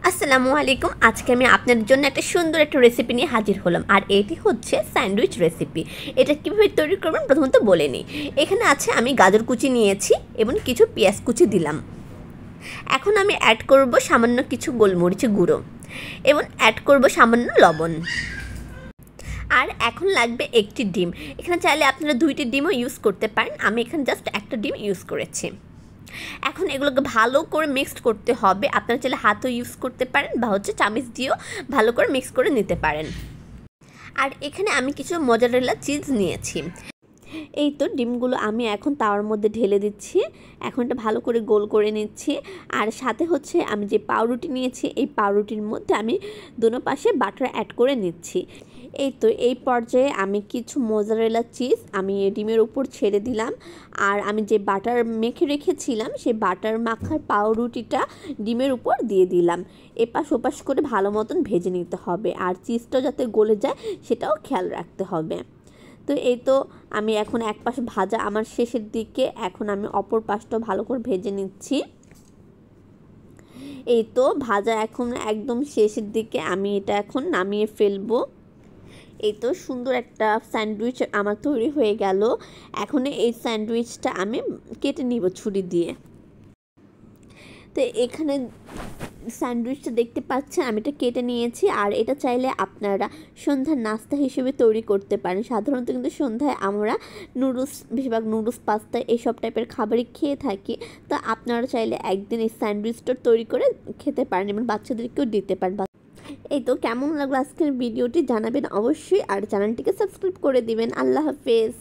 আসসালামু আলাইকুম। আজকে আমি আপনাদের জন্য একটা সুন্দর একটা রেসিপি নিয়ে হাজির হলাম। আর এটি হচ্ছে স্যান্ডউইচ রেসিপি। এটা কীভাবে তৈরি করবেন প্রথমত বলে নিই। এখানে আছে আমি গাজর কুচি নিয়েছি এবং কিছু পেঁয়াজ কুচি দিলাম। এখন আমি অ্যাড করব সামান্য কিছু গোলমরিচের গুঁড়ো এবং অ্যাড করব সামান্য লবণ। আর এখন লাগবে একটি ডিম। এখানে চাইলে আপনারা 2টি ডিমও ইউজ করতে পারেন, আমি এখানে জাস্ট একটা ডিম ইউজ করেছি। এখন এগুলোকে ভালো করে মিক্সড করতে হবে। আপনারা চাইলে হাতও ইউজ করতে পারেন বা চামচ দিয়েও ভালো করে মিক্স করে নিতে পারেন। আর এখানে আমি কিছু মোজারেলা চিজ নিয়েছি। এই তো ডিমগুলো আমি এখন তাওয়ার মধ্যে ঢেলে দিচ্ছি। এখন এটা ভালো করে গোল করে নিচ্ছি। আর সাথে আমি যে পাউরুটি নিয়েছি, এই পাউরুটির মধ্যে আমি দোনো পাশে বাটার অ্যাড করে নিচ্ছি। এই তো এই পর্যায়ে আমি কিছু মোজারেলা চিজ আমি ডিমের উপর ছেড়ে দিলাম। আর আমি যে বাটার মেখে রেখেছিলাম সেই বাটার মাখার পাউরুটিটা ডিমের উপর দিয়ে দিলাম। এপাশ ওপাশ করে ভালো মতন ভেজে নিতে হবে, আর চিজটাও যাতে গলে যায় সেটাও খেয়াল রাখতে হবে। তো এই তো আমি এখন এক পাশ ভাজা আমার শেষের দিকে, এখন আমি অপর পাশটাও ভালো করে ভেজে নিচ্ছি। এই তো ভাজা এখন একদম শেষের দিকে, আমি এটা এখন নামিয়ে ফেলবো। এই তো সুন্দর একটা স্যান্ডউইচ আমার তৈরি হয়ে গেল। এখন এই স্যান্ডউইচটা আমি কেটে নিব ছুরি দিয়ে। তো এখানে স্যান্ডউইচটা দেখতে পাচ্ছেন আমি এটা কেটে নিয়েছি। আর এটা চাইলে আপনারা সন্ধ্যার নাস্তা হিসেবে তৈরি করতে পারেন। সাধারণত কিন্তু সন্ধ্যায় আমরা বেশিরভাগ নুডলস, পাস্তা এইসব টাইপের খাবারই খেয়ে থাকি। তো আপনারা চাইলে একদিন এই স্যান্ডউইচটা তৈরি করে খেতে পারেন এবং বাচ্চাদেরকেও দিতে পারেন। এই তো কেমন লাগলো আজকের ভিডিওটি জানাবেন অবশ্যই, আর চ্যানেলটিকে সাবস্ক্রাইব করে দিবেন। আল্লাহ হাফেজ।